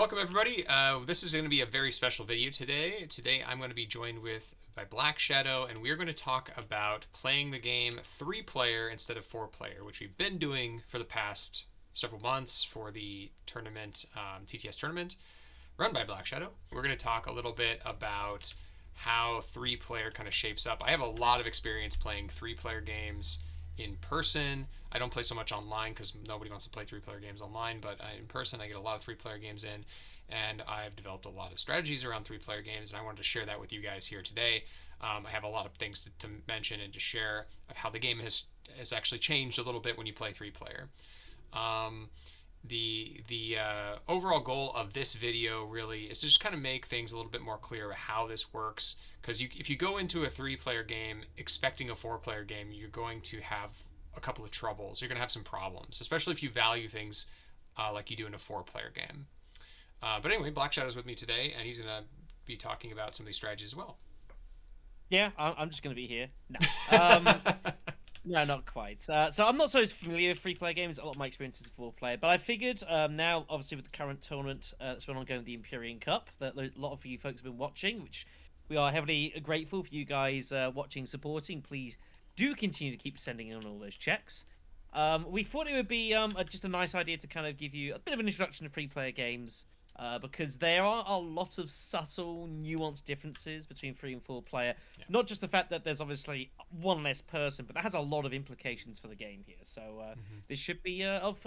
Welcome everybody. This is going to be a very special video today. Today I'm going to be joined by BlackShadow, and we're going to talk about playing the game 3-player instead of 4-player, which we've been doing for the past several months for the tournament, TTS tournament, run by BlackShadow. We're going to talk a little bit about how 3-player kind of shapes up. I have a lot of experience playing 3-player games in person. I don't play so much online because nobody wants to play 3-player games online, but in person I get a lot of 3-player games in, and I've developed a lot of strategies around 3-player games, and I wanted to share that with you guys here today. I have a lot of things to mention and to share of how the game has actually changed a little bit when you play 3-player. The overall goal of this video really is to just kind of make things a little bit more clear about how this works, because if you go into a 3-player game expecting a 4-player game, you're going to have a couple of troubles. You're going to have some problems, especially if you value things like you do in a 4-player game. But anyway, BlackShadow's with me today, and he's going to be talking about some of these strategies as well. Yeah, I'm just going to be here. No. No, not quite. So I'm not so familiar with 3-player games. A lot of my experience is 4-player. But I figured now, obviously, with the current tournament that's been ongoing, the Imperium Cup, that a lot of you folks have been watching, which we are heavily grateful for you guys watching, supporting. Please do continue to keep sending in all those checks. We thought it would be just a nice idea to kind of give you a bit of an introduction to 3-player games. Because there are a lot of subtle, nuanced differences between 3 and 4-player. Yeah. Not just the fact that there's obviously one less person, but that has a lot of implications for the game here. So this should be of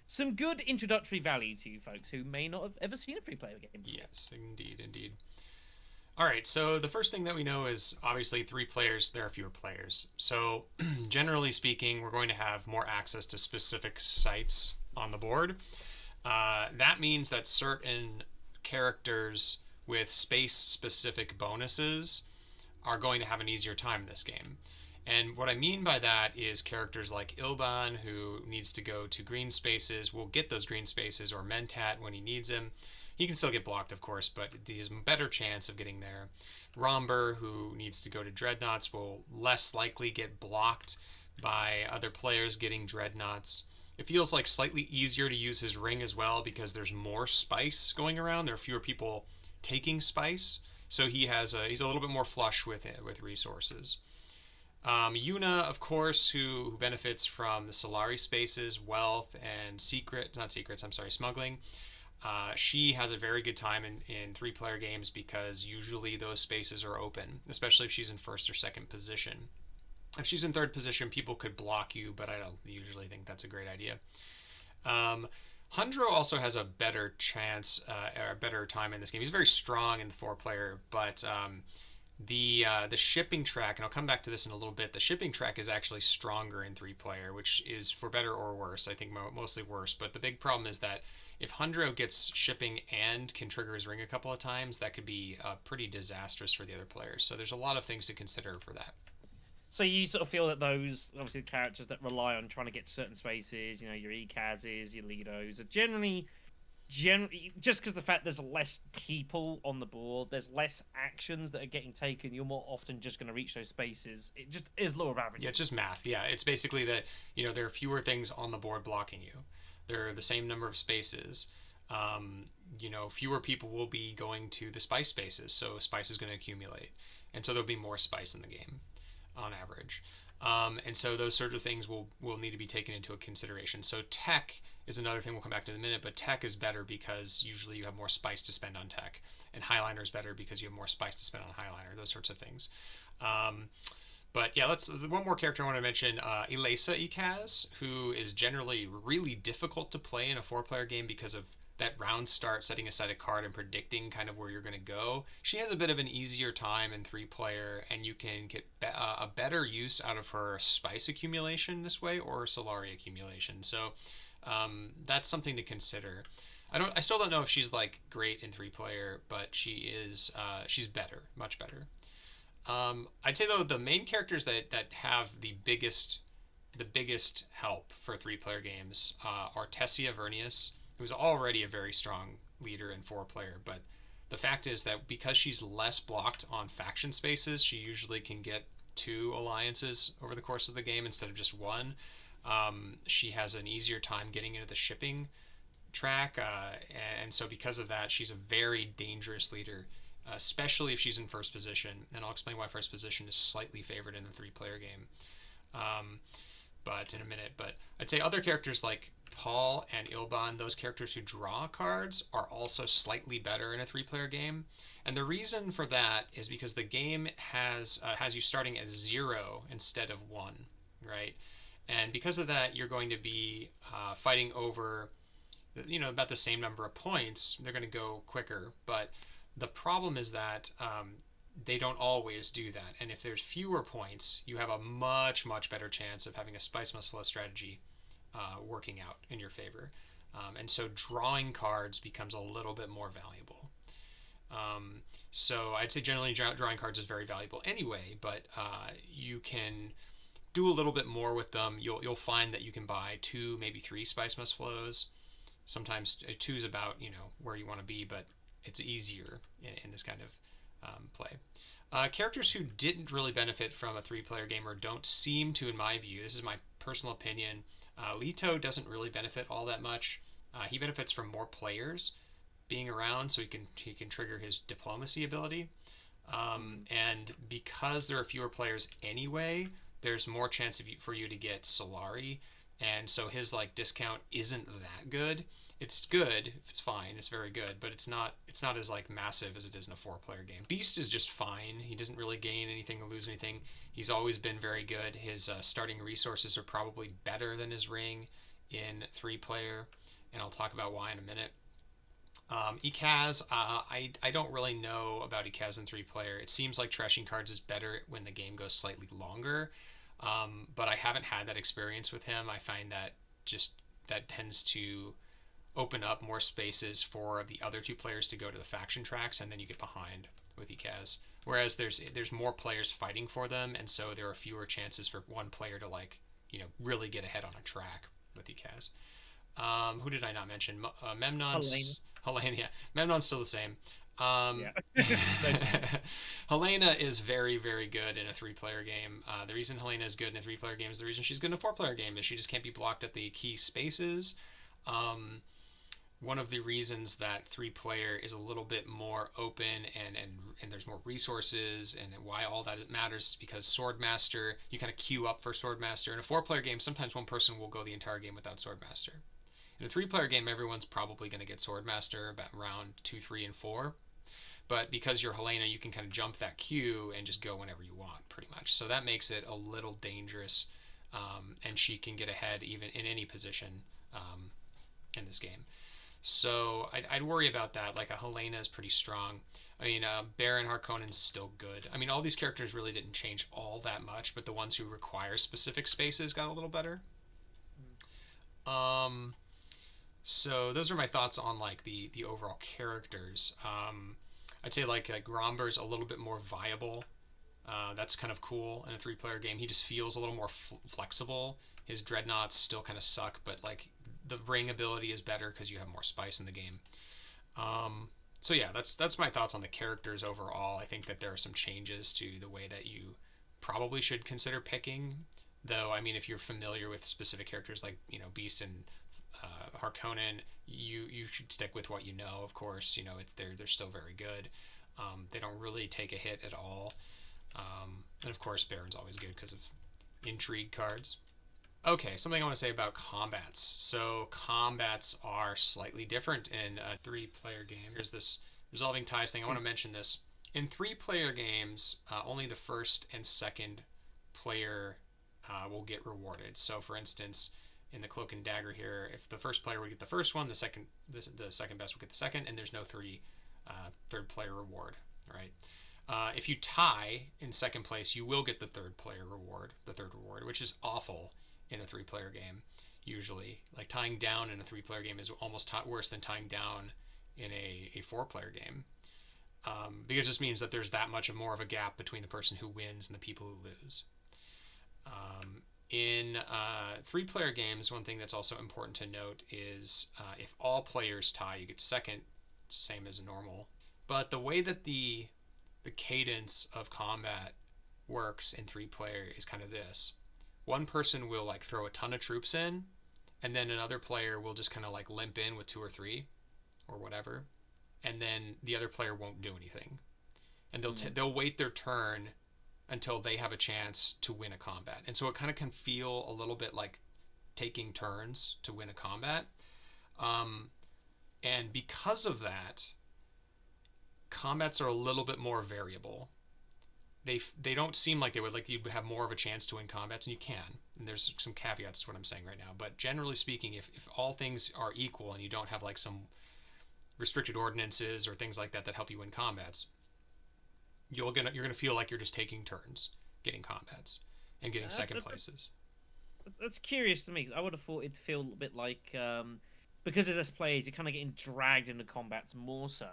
some good introductory value to you folks who may not have ever seen a 3-player game before. Yes, indeed. All right, so the first thing that we know is obviously 3 players, there are fewer players. So generally speaking, we're going to have more access to specific sites on the board. That means that certain characters with space-specific bonuses are going to have an easier time in this game. And what I mean by that is characters like Ilban, who needs to go to green spaces, will get those green spaces, or Mentat when he needs them. He can still get blocked, of course, but he has a better chance of getting there. Romber, who needs to go to Dreadnoughts, will less likely get blocked by other players getting Dreadnoughts. It feels like slightly easier to use his ring as well because there's more spice going around. There are fewer people taking spice, so he's a little bit more flush with resources. Yuna, of course, who benefits from the Solari spaces, wealth, and smuggling. She has a very good time in 3-player games because usually those spaces are open, especially if she's in first or second position. If she's in third position, people could block you, but I don't usually think that's a great idea. Hundro also has a better chance, or a better time in this game. He's very strong in the 4-player, but the shipping track, and I'll come back to this in a little bit, the shipping track is actually stronger in 3-player, which is for better or worse. I think mostly worse, but the big problem is that if Hundro gets shipping and can trigger his ring a couple of times, that could be pretty disastrous for the other players. So there's a lot of things to consider for that. So you sort of feel that those, obviously, the characters that rely on trying to get certain spaces, you know, your Ekazes, your Lidos, are generally just because the fact there's less people on the board, there's less actions that are getting taken, you're more often just going to reach those spaces. It just is law of averages. Yeah, it's just math. Yeah, it's basically that, you know, there are fewer things on the board blocking you. There are the same number of spaces. You know, fewer people will be going to the spice spaces, so spice is going to accumulate. And so there'll be more spice in the game on average. And so those sort of things will need to be taken into consideration. So tech is another thing we'll come back to in a minute, but tech is better because usually you have more spice to spend on tech, and Heighliner is better because you have more spice to spend on Heighliner, those sorts of things. But yeah, one more character I want to mention, Elesa Ekaz, who is generally really difficult to play in a 4-player game because of that round start, setting aside a card and predicting kind of where you're going to go. She has a bit of an easier time in 3-player, and you can get a better use out of her spice accumulation this way, or Solari accumulation. So that's something to consider. I still don't know if she's like great in 3-player, but she's better, much better. I'd say though the main characters that have the biggest help for 3-player games are Tessia Vernius, who's already a very strong leader in 4-player, but the fact is that because she's less blocked on faction spaces, she usually can get 2 alliances over the course of the game instead of just 1. She has an easier time getting into the shipping track, and so because of that, she's a very dangerous leader, especially if she's in first position. And I'll explain why first position is slightly favored in a three-player game, but in a minute. But I'd say other characters like Paul and Ilban, those characters who draw cards, are also slightly better in a three-player game. And the reason for that is because the game has you starting as 0 instead of 1, right? And because of that, you're going to be fighting over, about the same number of points. They're going to go quicker, but the problem is that they don't always do that. And if there's fewer points, you have a much, much better chance of having a Spice Must Flow strategy working out in your favor. And so drawing cards becomes a little bit more valuable. So I'd say generally drawing cards is very valuable anyway, but you can do a little bit more with them. You'll find that you can buy 2, maybe 3 Spice Must Flows. Sometimes 2 is about where you want to be, but it's easier in this kind of play. Characters who didn't really benefit from a 3-player game, or don't seem to, in my view, this is my personal opinion, Leto doesn't really benefit all that much. He benefits from more players being around, so he can trigger his diplomacy ability. And because there are fewer players anyway, there's more chance for you to get Solari, and so his discount isn't that good. It's good, it's fine, it's very good, but it's not as massive as it is in a 4-player game. Beast is just fine. He doesn't really gain anything or lose anything. He's always been very good. His starting resources are probably better than his ring in 3-player, and I'll talk about why in a minute. Ikaz, I don't really know about Ikaz in 3-player. It seems like trashing cards is better when the game goes slightly longer, but I haven't had that experience with him. I find that that tends to open up more spaces for the other 2 players to go to the faction tracks, and then you get behind with Ikaz. Whereas there's more players fighting for them, and so there are fewer chances for one player to really get ahead on a track with Ikaz. Who did I not mention? Memnon's Helena. Yeah, Memnon's still the same. Helena is very, very good in a 3-player game. The reason Helena is good in a 3-player game is the reason she's good in a 4-player game, is she just can't be blocked at the key spaces. One of the reasons that 3-player is a little bit more open and there's more resources, and why all that matters is because Swordmaster, you kind of queue up for Swordmaster. In a 4-player game, sometimes one person will go the entire game without Swordmaster. In a 3-player game, everyone's probably going to get Swordmaster about round 2, 3, and 4. But because you're Helena, you can kind of jump that queue and just go whenever you want, pretty much. So that makes it a little dangerous, and she can get ahead even in any position in this game. So I'd worry about that. A Helena is pretty strong. I mean, Baron Harkonnen's still good. I mean, all these characters really didn't change all that much, but the ones who require specific spaces got a little better. So those are my thoughts on the overall characters. I'd say Gromber's a little bit more viable. That's kind of cool in a 3-player game. He just feels a little more flexible. His dreadnoughts still kind of suck, but the ring ability is better because you have more spice in the game. So yeah, that's my thoughts on the characters overall. I think that there are some changes to the way that you probably should consider picking. Though, I mean, if you're familiar with specific characters like Beast and Harkonnen, you should stick with what you know. Of course, they're still very good. They don't really take a hit at all. And of course, Baron's always good because of intrigue cards. Okay, something I want to say about combats. So combats are slightly different in a 3-player game. Here's this resolving ties thing. I want to mention this. In 3-player games, only the first and second player will get rewarded. So for instance, in the Cloak and Dagger here, if the first player would get the first one, the second best will get the second, and there's no third player reward, right? If you tie in second place, you will get the third reward, which is awful in a 3-player game. Usually, tying down in a 3-player game is almost worse than tying down in a 4-player game, because it just means that there's that much more of a gap between the person who wins and the people who lose. In 3-player games, one thing that's also important to note is if all players tie, you get second, same as normal. But the way that the cadence of combat works in 3-player is kind of this. One person will throw a ton of troops in, and then another player will just kind of like limp in with 2 or 3 or whatever, and then the other player won't do anything, and they'll wait their turn until they have a chance to win a combat. And so it kind of can feel a little bit like taking turns to win a combat. And because of that, combats are a little bit more variable. They don't seem like they would, like you'd have more of a chance to win combats, and you can. And there's some caveats to what I'm saying right now. But generally speaking, if all things are equal and you don't have like some restricted ordinances or things like that that help you win combats, you're gonna feel like you're just taking turns getting combats and getting second places. That's curious to me, because I would have thought it'd feel a little bit like because as us players, you're kind of getting dragged into combats more so.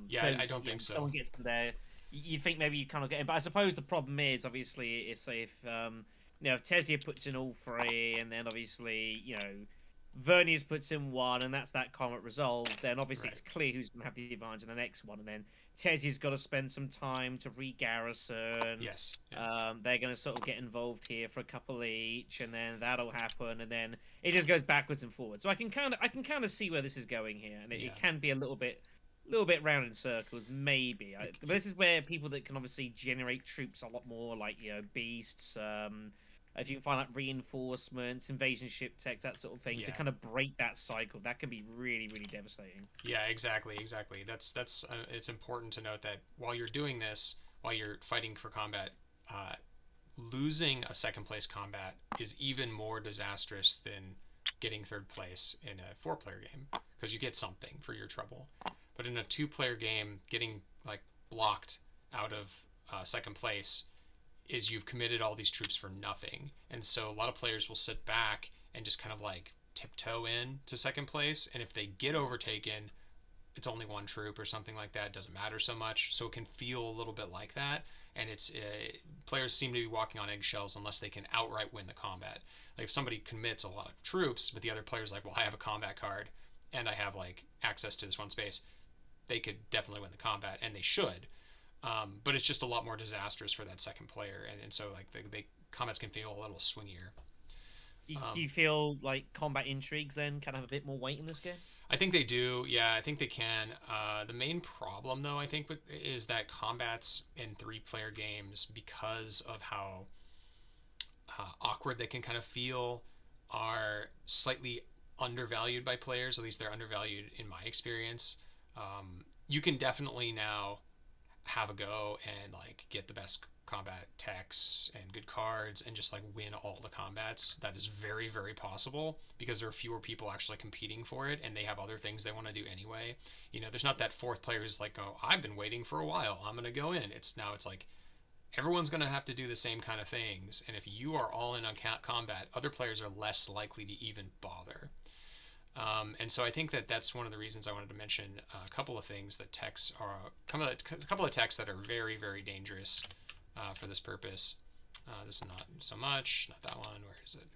Yeah, I don't think so. Someone gets in there, you think maybe you kind of get in, but I suppose the problem is obviously if if Tesia puts in all 3, and then obviously Verniers puts in 1, and that's that combat resolved, then obviously it's clear who's going to have the advantage in the next one, and then Tesia's got to spend some time to re-garrison. Yes. Yeah. They're going to sort of get involved here for a couple each, and then that'll happen, and then it just goes backwards and forwards. So I can kind of see where this is going here, and it can be a little bit round in circles, maybe. But this is where people that can obviously generate troops a lot more, like beasts. If you can find like reinforcements, invasion ship tech, that sort of thing, to kind of break that cycle, that can be really, really devastating. Yeah, exactly. That's it's important to note that while you're doing this, while you're fighting for combat, losing a second place combat is even more disastrous than getting third place in a 4-player game, because you get something for your trouble. But in a 2-player game, getting like blocked out of second place is you've committed all these troops for nothing. And so a lot of players will sit back and just kind of like tiptoe in to second place, and if they get overtaken, it's only 1 troop or something like that. It doesn't matter so much. So it can feel a little bit like that, and it's players seem to be walking on eggshells unless they can outright win the combat. Like if somebody commits a lot of troops, but the other player's like, well, I have a combat card and I have like access to this 1 space, they could definitely win the combat, and they should. But it's just a lot more disastrous for that second player, and so like the combats can feel a little swingier. Do you feel like combat intrigues then kind of have a bit more weight in this game? I think they do. Yeah, I think they can. The main problem, though, I think, is that combats in 3-player games, because of how awkward they can kind of feel, are slightly undervalued by players. At least they're undervalued in my experience. You can definitely now have a go and like get the best combat techs and good cards and just like win all the combats. That is very, very possible, because there are fewer people actually competing for it, and they have other things they want to do anyway. There's not that 4th player who's like, oh, I've been waiting for a while, I'm gonna go in. It's like everyone's gonna have to do the same kind of things, and if you are all in on combat, other players are less likely to even bother. And so I think that's one of the reasons I wanted to mention a couple of things that techs are a couple of techs that are very, very dangerous for this purpose. This is not so much, not that one. Where is it?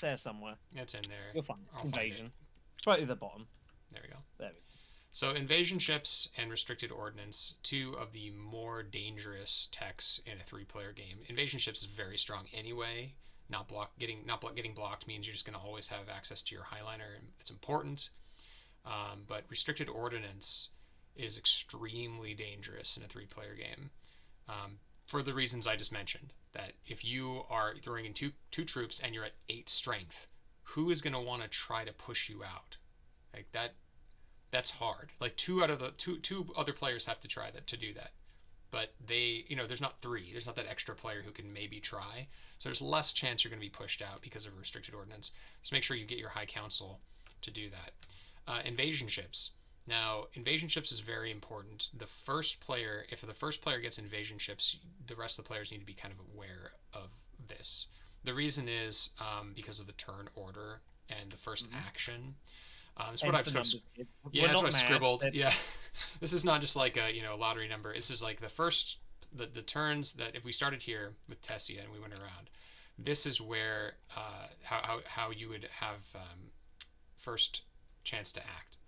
There somewhere. It's in there. You'll find it. Invasion. It's right at the bottom. There we go. There we go. So invasion ships and restricted ordnance, 2 of the more dangerous techs in a 3-player game. Invasion ships is very strong anyway. Getting blocked means you're just going to always have access to your Heighliner. It's important. But restricted ordnance is extremely dangerous in a 3-player game, for the reasons I just mentioned. That if you are throwing in two troops and you're at 8 strength, who is going to want to try to push you out? Like that's hard. Like two other players have to try to do that. But there's not 3. There's not that extra player who can maybe try. So there's less chance you're going to be pushed out because of restricted ordnance. Just make sure you get your High Council to do that. Invasion ships. Now, invasion ships is very important. If the first player gets invasion ships, the rest of the players need to be kind of aware of this. The reason is because of the turn order and the first action. That's what I've scribbled. Yeah, this is not just like a lottery number. This is like the turns that if we started here with Tesia and we went around, this is where how you would have first chance to act.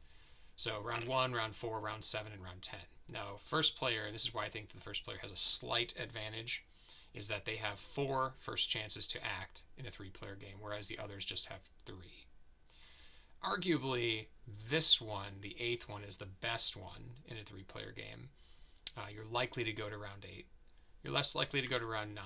So round 1, round 4, round 7, and round 10. Now, first player, and this is why I think the first player has a slight advantage, is that they have 4 first chances to act in a 3-player game, whereas the others just have 3. Arguably, this one, the 8th one, is the best one in a 3-player game. You're likely to go to round 8. You're less likely to go to round 9.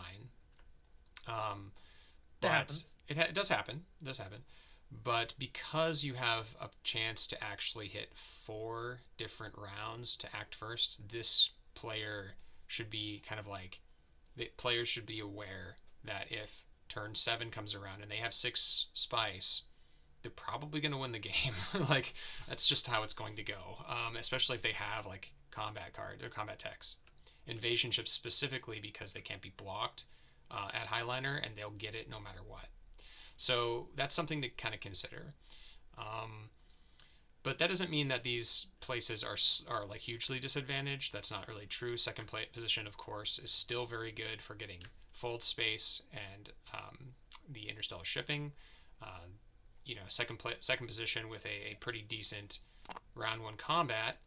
But it does happen. It does happen. But because you have a chance to actually hit 4 different rounds to act first, this player should be kind of like, the players should be aware that if turn 7 comes around and they have 6 spice, they're probably going to win the game. Like, that's just how it's going to go. Especially if they have like combat card or combat techs. Invasion ships specifically, because they can't be blocked at Heighliner, and they'll get it no matter what. So that's something to kind of consider. But that doesn't mean that these places are like hugely disadvantaged. That's not really true. Second position, of course, is still very good for getting fold space and the interstellar shipping. Second position with a pretty decent round 1 combat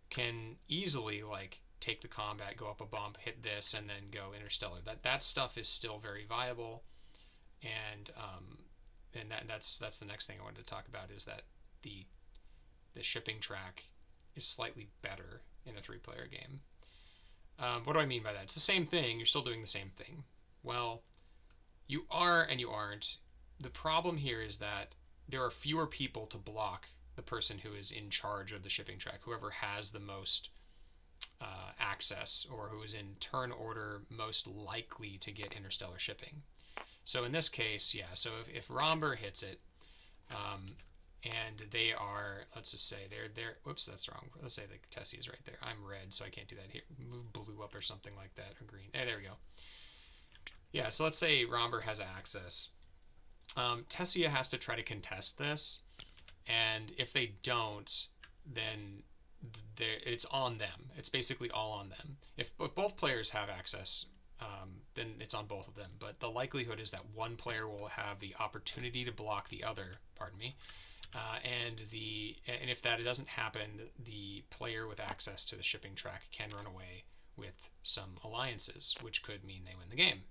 can easily like take the combat, go up a bump, hit this, and then go interstellar. That stuff is still very viable, and that's the next thing I wanted to talk about, is that the shipping track is slightly better in a 3-player game. What do I mean by that? It's the same thing. You're still doing the same thing. Well, you are and you aren't. The problem here is that there are fewer people to block the person who is in charge of the shipping track, whoever has the most access, or who is in turn order most likely to get interstellar shipping. So in this case, yeah, so if Romber hits it, and they are, let's just say they're whoops, that's wrong. Let's say the Tessie is right there. I'm red, so I can't do that here. Move blue up or something like that, or green. Hey, there we go. Yeah, so let's say Romber has access. Tessia has to try to contest this, and if they don't, then it's on them. It's basically all on them. If both players have access, then it's on both of them. But the likelihood is that one player will have the opportunity to block the other, pardon me, and if that doesn't happen, the player with access to the shipping track can run away with some alliances, which could mean they win the game.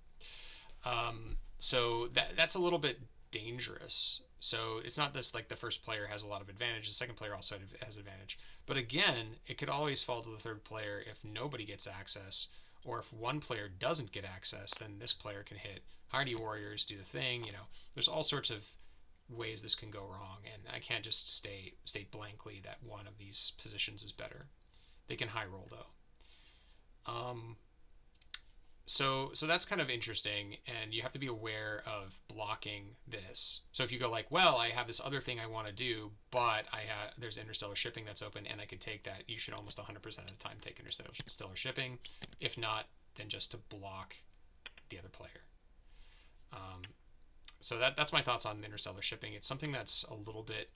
So that's a little bit dangerous. So it's not this like the first player has a lot of advantage, the second player also has advantage. But again, it could always fall to the third player if nobody gets access, or if one player doesn't get access, then this player can hit Hardy Warriors, do the thing. There's all sorts of ways this can go wrong, and I can't just state blankly that one of these positions is better. They can high roll though. So that's kind of interesting, and you have to be aware of blocking this. So if you go like, well, I have this other thing I want to do, but there's interstellar shipping that's open, and I could take that, you should almost 100% of the time take interstellar shipping. If not, then just to block the other player. So that's my thoughts on interstellar shipping. It's something that's a little bit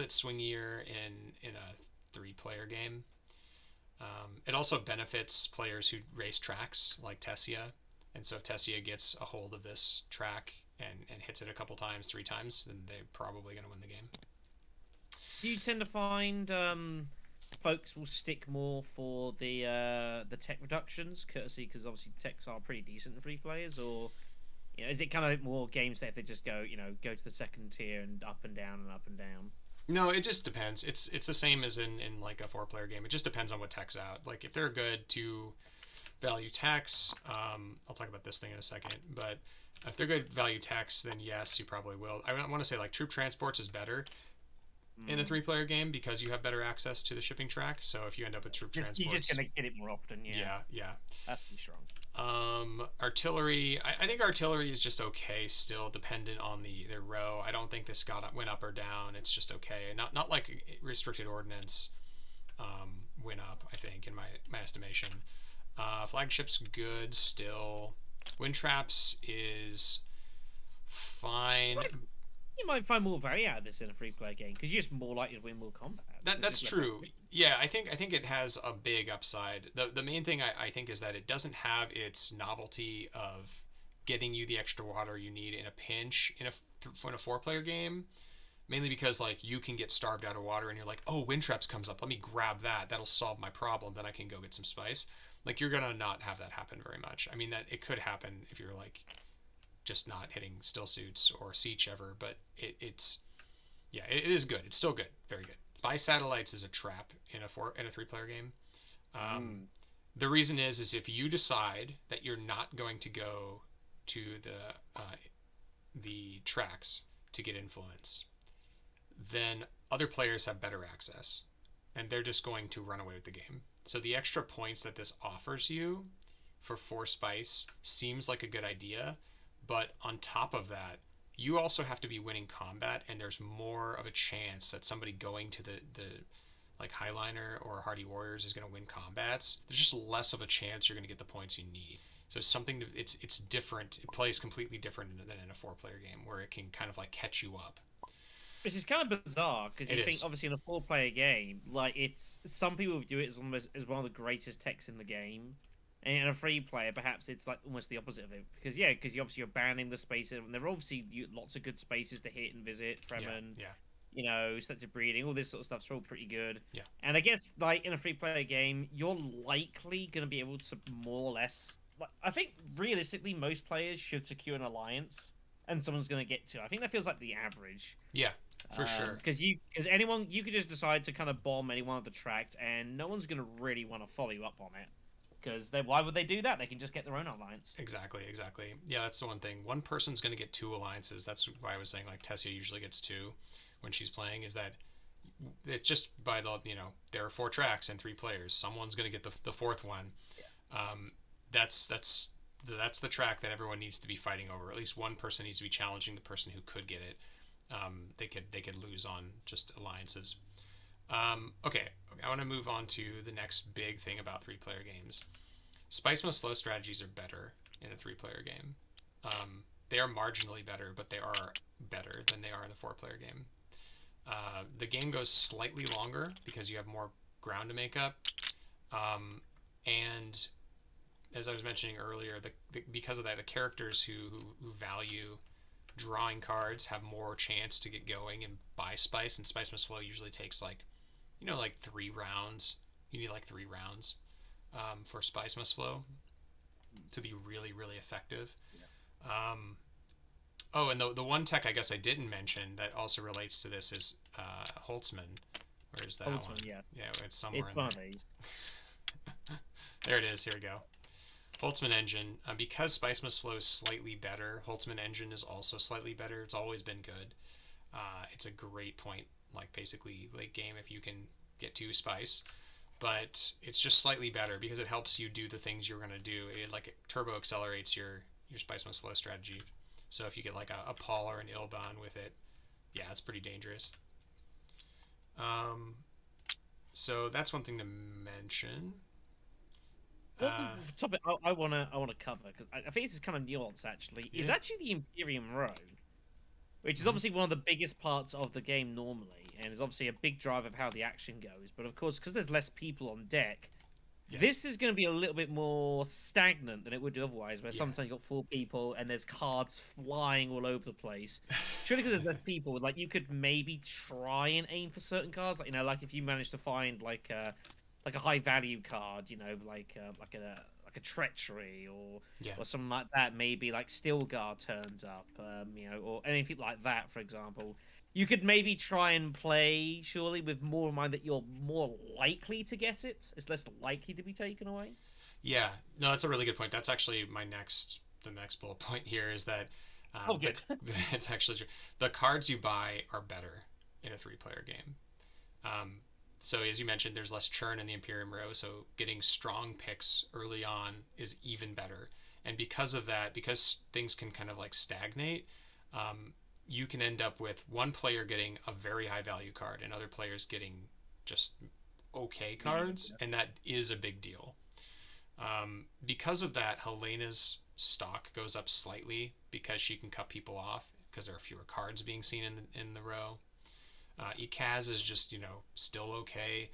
swingier in a 3-player game. It also benefits players who race tracks like Tessia, and so if Tessia gets a hold of this track and hits it a couple times, 3 times, then they're probably going to win the game. Do you tend to find folks will stick more for the tech reductions, courtesy because obviously techs are pretty decent in 3 players, or is it kind of more games that if they just go to the second tier and up and down and up and down? No, it just depends. It's the same as in like a 4-player game. It just depends on what tech's out. Like if they're good to value techs, I'll talk about this thing in a second, but if they're good value techs, then yes, you probably will. I want to say like troop transports is better in a 3-player game because you have better access to the shipping track. So if you end up with troop transports, you're just gonna get it more often. Yeah. That's pretty strong. Artillery, I think artillery is just okay still, dependent on the row. I don't think this went up or down. It's just okay. Not like restricted ordnance went up, I think, in my estimation. Flagship's good still. Wind traps is fine. You might find more value out of this in a 3-player game because you're just more likely to win more combat. That's true. Yeah, I think it has a big upside. The main thing I think is that it doesn't have its novelty of getting you the extra water you need in a pinch in a 4-player game, mainly because like you can get starved out of water and you're like, oh, wind traps comes up, let me grab that, that'll solve my problem, then I can go get some spice. Like you're gonna not have that happen very much. I mean, that it could happen if you're like just not hitting still suits or siege ever, but it's yeah, it is good. It's still good, very good. Spy satellites is a trap in a 3 player game. Um, Mm. the reason is if you decide that you're not going to go to the tracks to get influence, then other players have better access, and they're just going to run away with the game. So the extra points that this offers you for 4 spice seems like a good idea, but on top of that, you also have to be winning combat, and there's more of a chance that somebody going to the like Highliner or Hardy Warriors is going to win combats. There's just less of a chance you're going to get the points you need. So something to, it's different. It plays completely different than in a 4 player game where it can kind of like catch you up. Which is kind of bizarre because you It think is. obviously in a 4 player game, like it's some people view it as almost as one of the greatest techs in the game, and in a 3 player, perhaps it's like almost the opposite of it because yeah, because you obviously you're banning the spaces, and there are obviously lots of good spaces to hit and visit. Yeah. Fremen, Yeah. you know, selective breeding, all this sort of stuff's all pretty good. Yeah. And I guess like in a 3 player game, you're likely going to be able to more or less. Like, I think realistically, most players should secure an alliance, and someone's going to get to. I think that feels like the average. Yeah. For sure. Because anyone you could just decide to kind of bomb any one of the tracks, and no one's going to really want to follow you up on it. Because why would they do that? They can just get their own alliance. Exactly. Exactly. Yeah, that's the one thing. One person's going to get 2 alliances. That's why I was saying like Tessia usually gets 2 when she's playing. Is that it's just by the there are 4 tracks and 3 players. Someone's going to get the fourth one. Um, that's the track that everyone needs to be fighting over. At least one person needs to be challenging the person who could get it. They could lose on just alliances. Okay, I want to move on to the next big thing about 3 player games. Spice must flow strategies are better in a 3 player game. They are marginally better, but they are better than they are in the 4 player game. The game goes slightly longer because you have more ground to make up, and as I was mentioning earlier, because of that, the characters who value drawing cards have more chance to get going and buy spice. And spice must flow usually takes like 3 rounds. You need like 3 rounds for spice must flow to be really really effective. Oh, and the one tech I guess I didn't mention that also relates to this is Holtzman. Where is that Holtzman, one? yeah. Yeah, it's somewhere It's in one there. of these. There it is. Here we go. Holtzman engine. Because Spice Must Flow is slightly better, Holtzman engine is also slightly better. It's always been good. It's a great point, like basically late game if you can get to Spice. But it's just slightly better because it helps you do the things you're gonna do. It turbo accelerates your Spice Must Flow strategy. So if you get like a Paul or an Ilban with it, yeah, it's pretty dangerous. Um, so that's one thing to mention. One topic I wanna cover because I think this is kind of nuanced actually. Is Yeah. actually the Imperium Row, which is Mhm. obviously one of the biggest parts of the game normally, and is obviously a big drive of how the action goes. But of course, because there's less people on deck, Yes. this is going to be a little bit more stagnant than it would do otherwise. Where Yeah. sometimes you've got 4 people and there's cards flying all over the place. Surely, because there's less people, like you could maybe try and aim for certain cards. Like like if you manage to find like a high value card, like a treachery Yeah. or something like that. Maybe like Stilgar turns up, or anything like that. For example, you could maybe try and play surely with more in mind that you're more likely to get it. It's less likely to be taken away. Yeah, no, that's a really good point. That's actually the next bullet point here is that Oh, good. it's actually true. The cards you buy are better in a 3 player game. So as you mentioned, there's less churn in the Imperium Row, so getting strong picks early on is even better. And because of that, because things can kind of like stagnate, you can end up with one player getting a very high value card and other players getting just okay cards, and that is a big deal. Because of that, Helena's stock goes up slightly because she can cut people off because there are fewer cards being seen in the row. Ikaz is just still okay.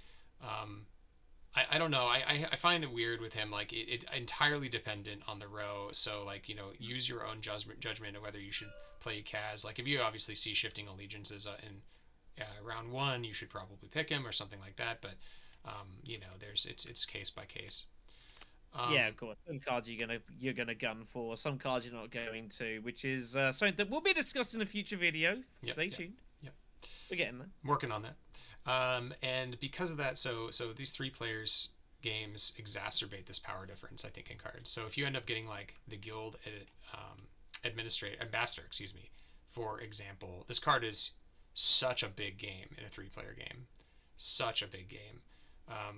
I don't know. I find it weird with him. Like it entirely dependent on the row. So like use your own judgment of whether you should play Kaz. Like if you obviously see shifting allegiances in round one, you should probably pick him or something like that. But there's it's case by case. Yeah, of course. Some cards you're gonna gun for. Some cards you're not going to, which is something that will be discussed in a future video. Stay tuned. Yep. We're getting there. I'm working on that. And because of that, so these three players games exacerbate this power difference, I think, in cards. So if you end up getting like the guild ambassador, for example, this card is such a big game in a three-player game, such a big game.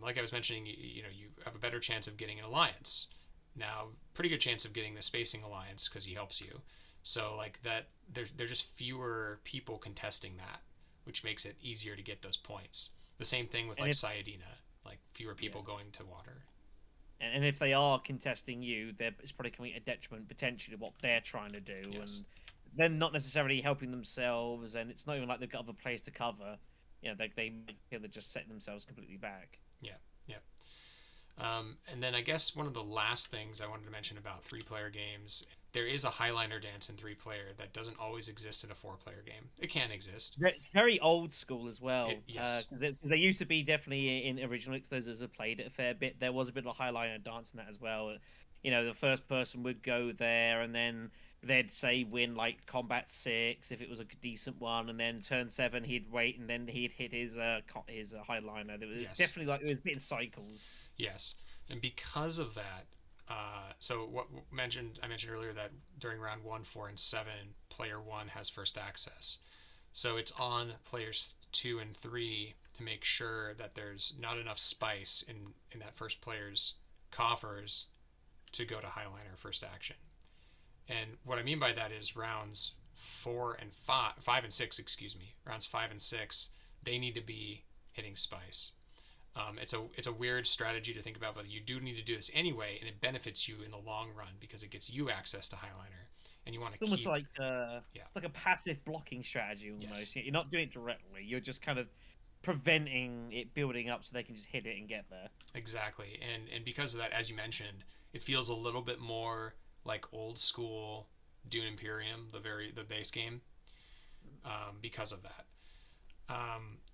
Like I was mentioning, you have a better chance of getting an alliance. Now, pretty good chance of getting the spacing alliance because he helps you. So like that, there's just fewer people contesting that, which makes it easier to get those points. The same thing with Sayadina, like fewer people going to water. And if they are contesting you, it's probably coming at a detriment potentially to what they're trying to do, and they're not necessarily helping themselves, and it's not even like they've got other players to cover. They might feel they're just setting themselves completely back. Yeah. And then I guess one of the last things I wanted to mention about three-player games, there is a Heighliner.Dance in three-player that doesn't always exist in a four-player game. It can exist. It's very old school as well. Yes. Because there used to be definitely in original, because those have played it a fair bit, there was a bit of a Heighliner.Dance in that as well. The first person would go there, and then they'd say win like combat 6 if it was a decent one, and then turn 7 he'd wait, and then he'd hit his Heighliner. There was definitely it was a bit in cycles. Yes, and because of that, so I mentioned earlier that during round 1, 4, and 7, player 1 has first access. So it's on players 2 and 3 to make sure that there's not enough spice in that first player's coffers to go to Heighliner first action. And what I mean by that is rounds 5 and 6, rounds 5 and 6, they need to be hitting spice. It's a weird strategy to think about, but you do need to do this anyway, and it benefits you in the long run because it gets you access to Heighliner, and you want to keep. It's almost like it's like a passive blocking strategy almost. Yes. You're not doing it directly; you're just kind of preventing it building up so they can just hit it and get there. Exactly, and because of that, as you mentioned, it feels a little bit more like old school Dune Imperium, the base game, because of that.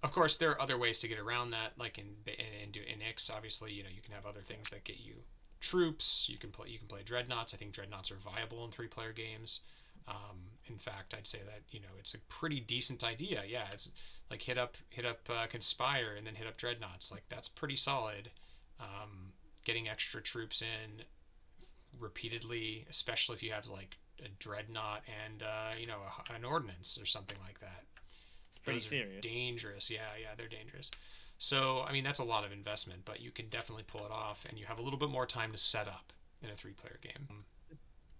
Of course, there are other ways to get around that, like in Ix. Obviously, you can have other things that get you troops. You can play dreadnoughts. I think dreadnoughts are viable in three-player games. In fact, I'd say that it's a pretty decent idea. Yeah, it's like hit up Conspire and then hit up dreadnoughts. Like that's pretty solid. Getting extra troops in repeatedly, especially if you have like a dreadnought and an ordnance or something like that. It's pretty serious. Dangerous. Yeah, they're dangerous. So, I mean, that's a lot of investment, but you can definitely pull it off, and you have a little bit more time to set up in a three-player game.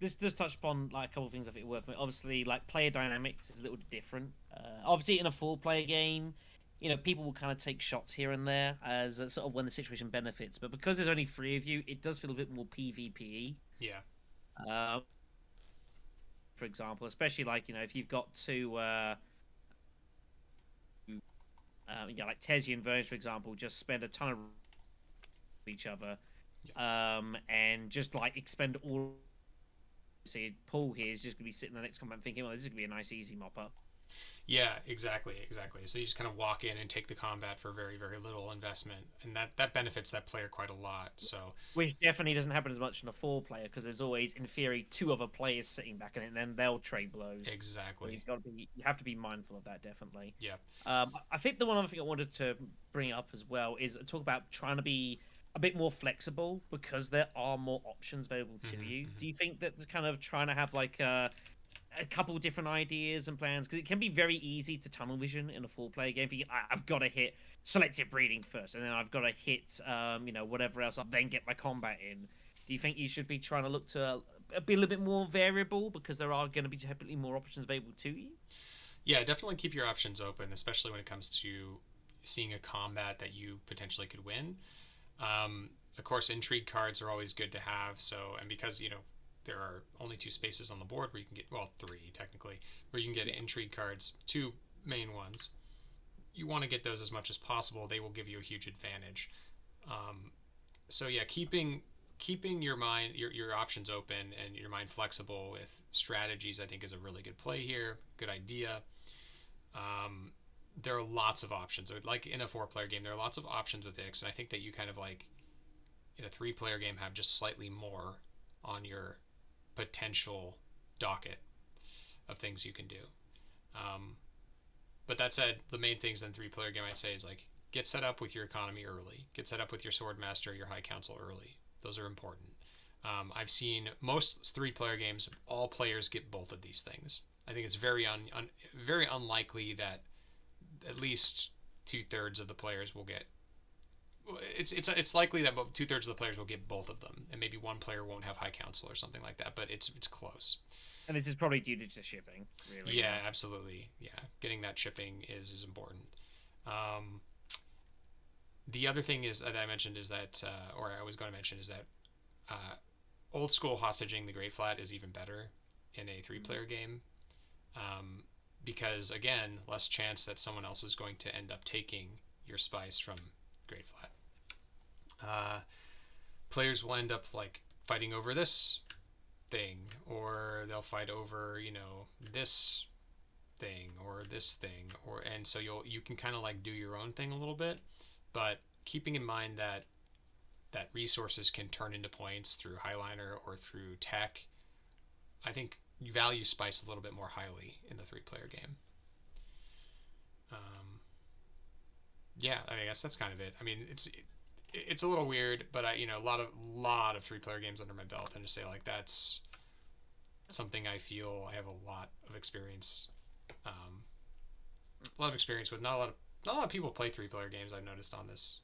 This does touch upon like a couple of things I think are worth it. Obviously, like player dynamics is a little different. Obviously, in a four-player game, people will kind of take shots here and there as sort of when the situation benefits. But because there's only 3 of you, it does feel a bit more PvP. Yeah. For example, especially like if you've got two. Like Tezzy and Verge, for example, just spend a ton of each other, and just like expend all. See, Paul here is just gonna be sitting in the next combat thinking, well, this is gonna be a nice easy mop up. Yeah, exactly. So you just kind of walk in and take the combat for very, very little investment, and that benefits that player quite a lot. So, which definitely doesn't happen as much in a 4-player because there's always, in theory, 2 other players sitting back in it, and then they'll trade blows. Exactly. So you have to be mindful of that, definitely. Yeah. I think the one other thing I wanted to bring up as well is talk about trying to be a bit more flexible because there are more options available to you. Do you think that kind of trying to have like a couple of different ideas and plans, because it can be very easy to tunnel vision in a 4-player game. I've got to hit selective breeding first, and then I've got to hit whatever else, I'll then get my combat in. Do you think you should be trying to look to be a little bit more variable because there are going to be definitely more options available to you? Yeah, definitely keep your options open, especially when it comes to seeing a combat that you potentially could win. Of course, intrigue cards are always good to have. So, and because there are only 2 spaces on the board where you can get, well, 3 technically, where you can get intrigue cards, 2 main ones. You want to get those as much as possible. They will give you a huge advantage. So yeah, keeping your mind your options open and your mind flexible with strategies, I think, is a really good play here. Good idea. There are lots of options. Like in a 4-player game, there are lots of options with Ix, and I think that you kind of like in a 3-player game have just slightly more on your potential docket of things you can do. But that said, the main things in 3-player game I'd say is like get set up with your economy early, get set up with your sword master, your high council early. Those are important. I've seen most 3-player games, all players get both of these things. I think it's very unlikely that at least 2/3 of the players will get. It's likely that 2/3 of the players will get both of them, and maybe one player won't have high council or something like that. But it's close. And this is probably due to shipping, really. Yeah, absolutely. Yeah, getting that shipping is important. Um, the other thing is that I mentioned is that, or I was going to mention is that, old school hostaging the Great Flat is even better in a 3-player game, because again, less chance that someone else is going to end up taking your spice from Great Flat. Players will end up like fighting over this thing, or they'll fight over this thing or this thing, and so you can kind of like do your own thing a little bit, but keeping in mind that resources can turn into points through Highliner or through tech. I think you value spice a little bit more highly in the 3-player game. Yeah, I guess that's kind of it. I mean, it's a little weird, but a lot of 3-player games under my belt, and just say like that's something I feel I have a lot of experience, with. Not a lot of people play 3-player games. I've noticed on this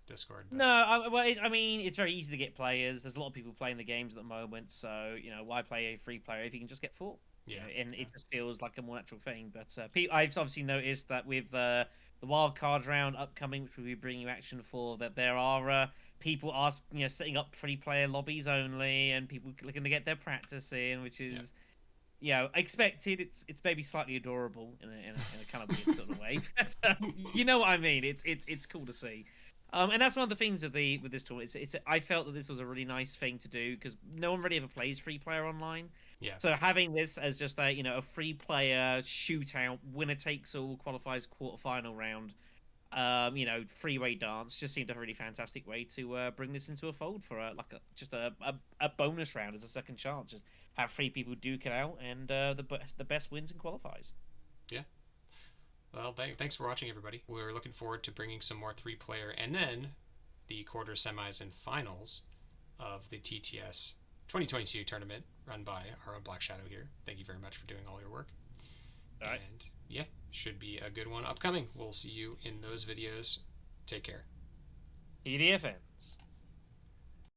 Discord. But... No, I mean, it's very easy to get players. There's a lot of people playing the games at the moment, so why play a 3-player if you can just get 4? Yeah, and it just feels like a more natural thing. But I've obviously noticed that with the wildcard round upcoming, which we'll be bringing you action for, that there are people setting up 3-player lobbies only, and people looking to get their practice in, which is expected. It's maybe slightly adorable in a kind of weird sort of way. But, you know what I mean? It's cool to see. And that's one of the things with this tournament. I felt that this was a really nice thing to do because no one really ever plays 3-player online. Yeah. So having this as just a 3-player shootout, winner takes all, qualifies quarterfinal round, 3-way dance just seemed a really fantastic way to bring this into a fold for just a bonus round as a second chance. Just have 3 people duke it out, and the best wins and qualifies. Yeah. Well, thanks for watching, everybody. We're looking forward to bringing some more 3-player, and then the quarter, semis, and finals of the TTS 2022 tournament run by our own BlackShadow here. Thank you very much for doing all your work. All right. And yeah, should be a good one upcoming. We'll see you in those videos. Take care. TDFN.